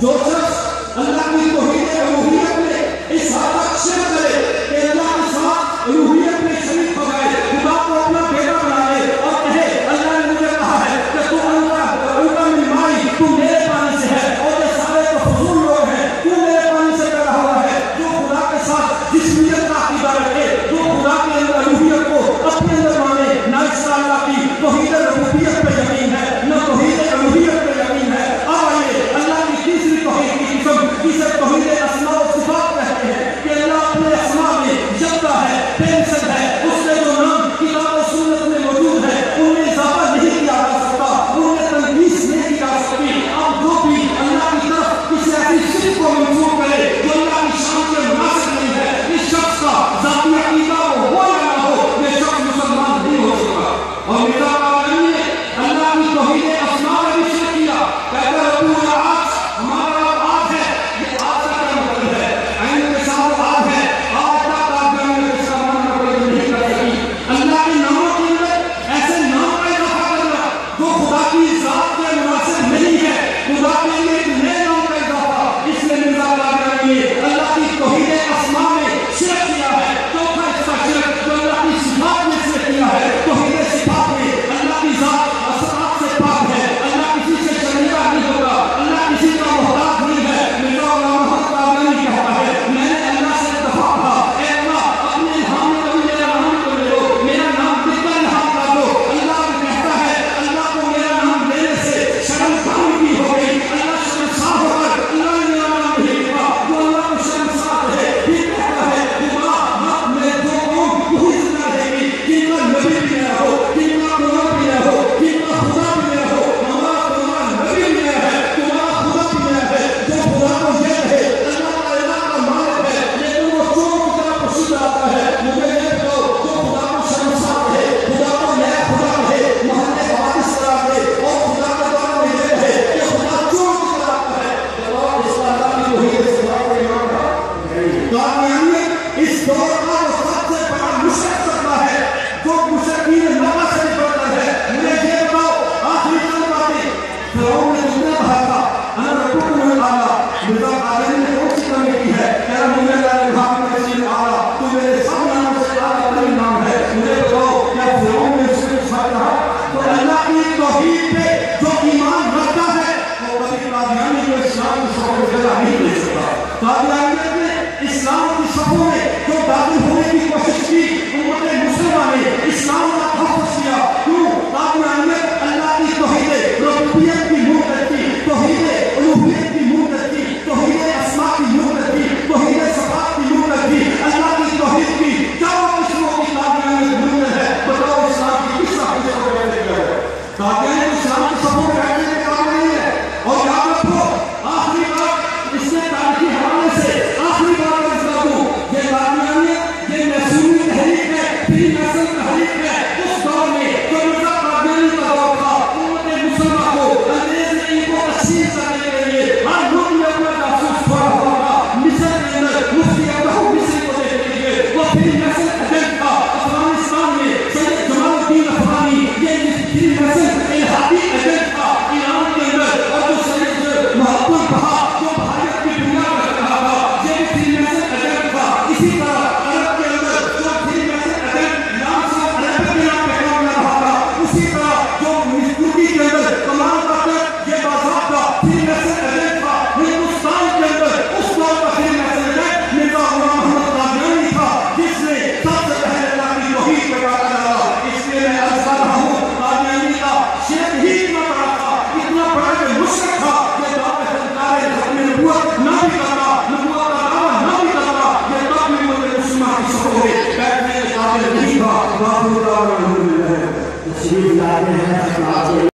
جو شخص اللہ کی توحید الوہیت میں اس حد تک شرک کرے کہ اللہ کے ساتھ الوہیت میں شریک ہو گئے، خدا کو اپنا بیٹا بنائے اور کہے اللہ نے مجھے کہا ہے کہ تو القا من مائی، تو میرے پانی سے ہے، اور یہ سارے تو فضول لوگ ہیں، تو میرے پانی سے کر رہا ہوا ہے. جو خدا کے ساتھ جسمیت کا عقیدہ رکھے، جو خدا کے اندر الوہیت کو اپنے اندر مانے، نہ اس کا اللہ کی توحید ربوبیت پہ یقین ہے، نہ توحید الوہیت پہ یقین ہے. اب آئیے اللہ کی تیسری توحید کی قسم جسے توحید اسماء و صفات کہتے ہیں کہ اللہ اپنے اسماء میں یکتا ہے، بے مثل ہے. اس کے جو نام کتاب و سنت میں موجود ہے ان میں اضافہ نہیں کیا جا سکتا، ان میں تنقیص نہیں کی جا سکتی. اب جو بھی اللہ کی طرف کسی ایسی صفت کو منسوب کرے جو اللہ کی شان کے مناسب نہیں ہے، اس شخص کا ذاتی عقیدہ ہو یا نہ ہو، یہ شخص مسلمان نہیں ہو سکتا. اور میرا اللہ کی توحید اسماء میں بھی شرک کیا، کہتا ہے رب العرش ہمارا آج ہے. یہ آج کا کیا مطلب ہے؟ عین کے ساتھ آج ہے، آج تک آپ جانے اس کا معنی کوئی نہیں کر سکی. اللہ کے ناموں کے اندر ایسے نام کا اضافہ کرنا جو خدا کی ذات کے مناسب نہیں ہے، خدا کے لیے ایک نئے نام کا اضافہ، اس لیے مرزا قادیانی نے اللہ کی توحید اسماء میں شرک کیا ہے. چوتھا اس کا شرک جو اللہ کی صفات میں شرک کیا ہے، توحید صفات میں اللہ کی ذات صفات سے پاک ہے، اللہ کسی سے شرمندہ نہیں ہوگا، اللہ کسی کا محتاج نہیں ہے. مرزا محمد قادیانی کہتا ہے میں نے اللہ سے دفاع کہا، اے اللہ اپنے الہام میں کبھی میرا نام تو لے لو، میرا نام دل کا الہام کر دو. اللہ کہتا ہے اللہ کو میرا نام لینے سے شرمسار کی ہو گئی، اللہ شرمسار ہو کر اللہ نے میرا نام نہیں لکھا. جو اللہ کو شرمسار ہے پھر کہتا ہے خدا حق میں جو قوم وہی زندہ رہے گی جن کا نبی بھی نہ ہو، جن کا قرآن بھی نہ ہو، جن کا خدا بھی نہ ہو. ہمارا قرآن نبی بھی نہ ہے، تمہارا خدا بھی نہ ہے. جو خدا کو یہ ہے اللہ کا الہ کا مالک ہے لیکن وہ چور کی طرح پسند آتا ہے. مجھے یہ بتاؤ جو خدا کو شرمسار ہے، خدا کو نیا خدا ہے، محل حوادث قرار دے اور خدا کا دعویٰ یہ ہے کہ خدا چور کی طرح آتا ہے، جواب اس کا اللہ کی توحید صفات کا ایمان تھا. قادیانی اس دور کا وہ سب سے بڑا مشرک طبقہ ہے جو مشرکین مکہ سے نکلتا ہے. مجھے یہ بتاؤ آخری چند باتیں. فرعون نے جتنا کہا تھا انا ربکم الاعلی، مرزا قادیانی نے کون سی کمی کی ہے؟ کہہ رہا مجھے الہام میں کسی اعلیٰ، تو میرے سب ناموں سے اعلیٰ ترین نام ہے. مجھے بتاؤ کیا فرعون نے اس کے ساتھ کہا؟ تو اللہ کی توحید پہ جو ایمان رکھتا ہے وہ کبھی قادیانی کو اسلام کی صفوں میں جگہ نہیں دے سکتا. قادیانیت نے اسلام کی صفوں میں جو داخل ہونے کی کوشش کی، امت مسلمہ نے اسلام کا تحفظ کیا. کیوں؟ قادیانیت اللہ کی توحید ربوبیت کی منکر کی، توحید الوہیت کی منکر کی، توحید اسماء کی منکر کی، توحید صفات کی منکر کی، اللہ کی توحید کی چاروں قسموں کی قادیانیت منکر ہے. بتاؤ اسلام کی کس طرح سے ہو گیا ہے؟ قادیانیت اسلام کی صفوں میں بیٹھنے کے قابل نہیں ہے. اور یاد رکھو آخری بات اس نے تاریخی حوالے سے آخری بات کر دوں، یہ قادیانیت یہ محسومی تحریک ہے، فری محسن تحریک ہے. اس دور میں جو مرزا قادیانی کا دور تھا، امت مسلمہ کو انگریز نے ان کو تقسیم کرنے کے لیے ہر ملک میں اپنا جاسوس چھوڑا ہوا تھا. مصر کے اندر مفتی ابراہیم مصری کو دیکھ لیجیے، وہ فری محسن ایجنٹ تھا. افغانستان میں سید جمال الدین افغانی یہ فری محسن الہادی ایجنٹ تھا ایران کے اندر. اور جو سید محمد بہا جو بھارت کی دنیا میں رہا تھا یہ بھی فری محسن ایجنٹ تھا. اسی طرح عرب کے اندر جو فری محسن ایجنٹ نام سے عرب کے نام پہ کام کر رہا تھا، اسی طرح جو ترکی کے اندر کمال پتر یہ باضابطہ فری محسن ایجنٹ تھا. ہندوستان کے اندر اس دور کا فری محسن ایجنٹ مرزا غلام محمد قادیانی تھا جس نے سب سے پہلے اللہ کی توحید پہ کام کرا. اس لیے میں عرض کر رہا ہوں قادیانی کا شرک ہی اتنا بڑا تھا، اتنا بڑا کہ مشرک تھا. یہ دعوے سرکار ختم نبوت نہ بھی کرتا، نبوت کا دعویٰ نہ بھی کرتا، یہ تب بھی امت مسلمہ کی صفوں میں بیٹھنے کے قابل نہیں تھا.